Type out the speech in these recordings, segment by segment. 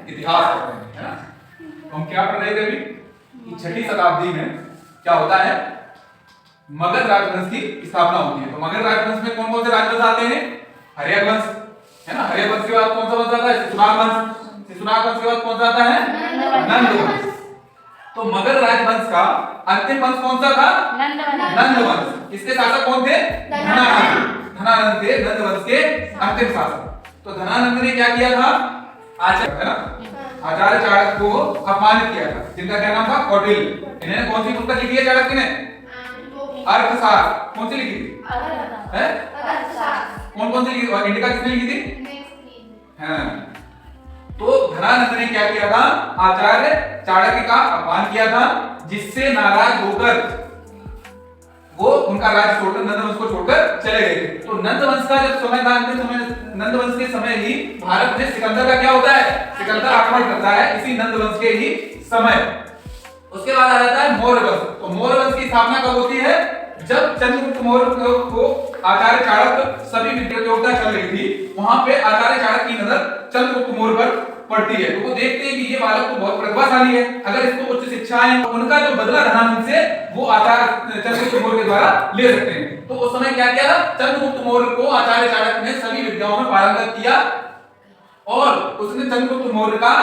इतिहास पढ़ रहे हैं, है ना। तो हम क्या पढ़ रहे थे अभी कि 6वीं शताब्दी में क्या होता है, मगध राजवंश की स्थापना होती है। तो मगध राजवंश में कौन कौन से राजवंश आते हैं, हर्यक वंश, है ना। हर्यक वंश के बाद कौन सा वंश आता है, शिशुनाग वंश। शिशुनाग वंश के बाद कौन सा आता है, नंद वंश। तो मगध राजवंश का अंतिम वंश कौन सा था, नंद वंश। इसके शासक कौन थे, धनानंद। धनानंद थे नंद वंश के अंतिम शासक। तो धनानंद ने क्या किया था, आचार्य, है ना, आचार्य चाणक्य को अपमानित किया था, जिनका क्या नाम था, कौटिल्य। इन्होंने कौन सी पुस्तक लिखी है चाणक्य ने, अर्थशास्त्र। कौन सी लिखी थी, है कौन कौन सी लिखी, और इंडिका किसने लिखी थी, हाँ। तो धनानंद ने क्या किया था, आचार्य चाणक्य का अपमान किया था, जिससे नाराज होकर वो उनका राज्य छोड़कर नंद वंश को छोड़कर चले गए थे। तो नंद वंश का जब समय था, अंतिम समय, नंद वंश के समय ही भारत में सिकंदर का क्या होता है, सिकंदर आक्रमण करता है, इसी नंद वंश के ही समय। उसके बाद आ जाता है मौर्य वंश। तो मौर्य वंश की स्थापना कब होती है, जब चंद्रगुप्त मौर्य को आचार्य चाणक्य सभी प्रतियोगिता चल रही थी, वहां पे आचार्य चाणक्य की नजर चंद्रगुप्त मौर्य पर पड़ती है। तो वो देखते हैं कि ये बालक तो बहुत प्रतिभाशाली है, अगर इसको उच्च शिक्षा है, तो उनका जो बदला धनानंद से वो आचार्य चंद्रगुप्त मौर्य के द्वारा ले सकते हैं। तो उस समय क्या किया, चंद्रगुप्त मौर्य को आचार्य चाणक्य ने सभी विद्याओं में पारंगत किया, और उसने चंद्रगुप्त मौर्य का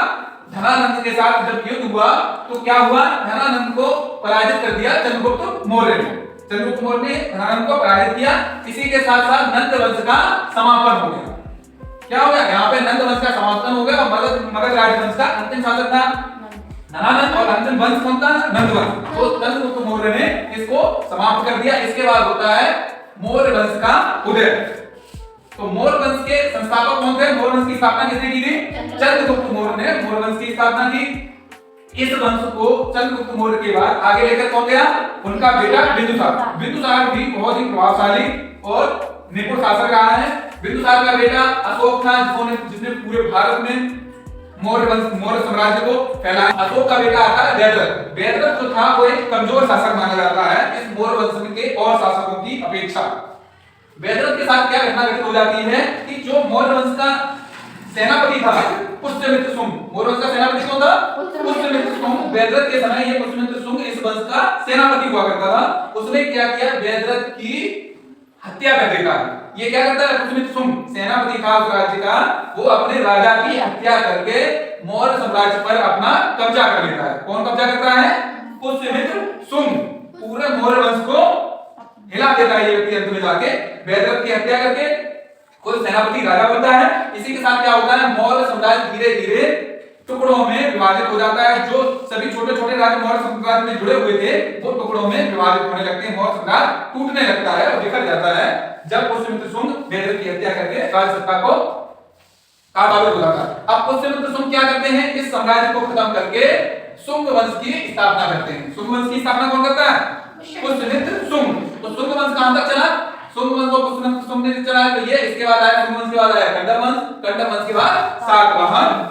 धनानंद के साथ जब युद्ध हुआ तो क्या हुआ, धनानंद को पराजित कर दिया चंद्रगुप्त मौर्य ने। चंद्रगुप्त मौर्य ने धनानंद को पराजित किया। इसी के साथ साथ नंद वंश का समापन हो गया। क्या हो गया, यहाँ पे नंद वंश का समापन हो गया, और मगध राजवंश का अंतिम शासक था धनानंद, और अंतिम वंश कौन था, नंद वंश। तो चंद्रगुप्त मौर्य ने इसको समाप्त कर दिया। इसके बाद होता है मौर्य वंश का उदय। तो मौर्य वंश के संस्थापक कौन थे, मौर्य वंश की स्थापना किसने की थी, चंद्रगुप्त मौर्य ने मौर्य वंश की स्थापना की। इस वंश को चंद्रगुप्त मौर्य के बाद आगे लेकर कौन गया, उनका बेटा बिंदुसार। बिंदुसार भी बहुत ही प्रभावशाली और निपुण शासक रहा है। बिंदुसार का बेटा अशोक था, जिसने पूरे भारत में मौर्य वंश, मौर्य साम्राज्य को फैलाया। अशोक का बेटा आता है जयद्रथ। जयद्रथ जो था वो एक कमजोर शासक माना जाता है इस मौर्य वंश के और शासकों की अपेक्षा। जयद्रथ के साथ क्या घटना घटित हो जाती है कि जो मौर्य वंश का सेनापति था पुष्यमित्र शुंग, मौर्य वंश का सेनापति कौन था, पुष्यमित्र शुंग। जयद्रथ के समय ये पुष्यमित्र शुंग इस वंश का सेनापति हुआ करता था। उसने क्या किया, जयद्रथ की हत्या कर देता है। ये क्या करता है, पुष्यमित्र शुंग सेनापति था उस राज्य का, वो अपने राजा की हत्या करके मौर्य साम्राज्य पर अपना कब्जा कर लेता है। कौन कब्जा करता है, पुष्यमित्र शुंग। पूरे मौर्य वंश को हिला देता है ये व्यक्ति अंत में जाके, जयद्रथ की हत्या करके कोई सेनापति राजा बनता है। इसी के साथ क्या होता है, मौर्य साम्राज्य धीरे धीरे टुकड़ों में विभाजित हो जाता है। जो सभी छोटे छोटे राज्य मौर्य साम्राज्य में जुड़े हुए थे वो टुकड़ों में विभाजित होने लगते हैं, मौर्य साम्राज्य टूटने लगता है और बिखर जाता है, जब पुष्यमित्र शुंग जयद्रथ की हत्या करके राज सत्ता को काबू हो जाता है। अब पुष्यमित्र शुंग क्या करते हैं, इस साम्राज्य को खत्म करके शुंग वंश की स्थापना करते हैं। शुंग वंश की स्थापना कौन करता है, पुष्यमित्र शुंग। तो शुंग वंश कहां तक चला, शुंग वंश को पुष्यमित्र शुंग ने चलाया। तो ये इसके बाद आया शुंग वंश के बाद आया कंडम वंश, कंडम वंश के बाद सातवाहन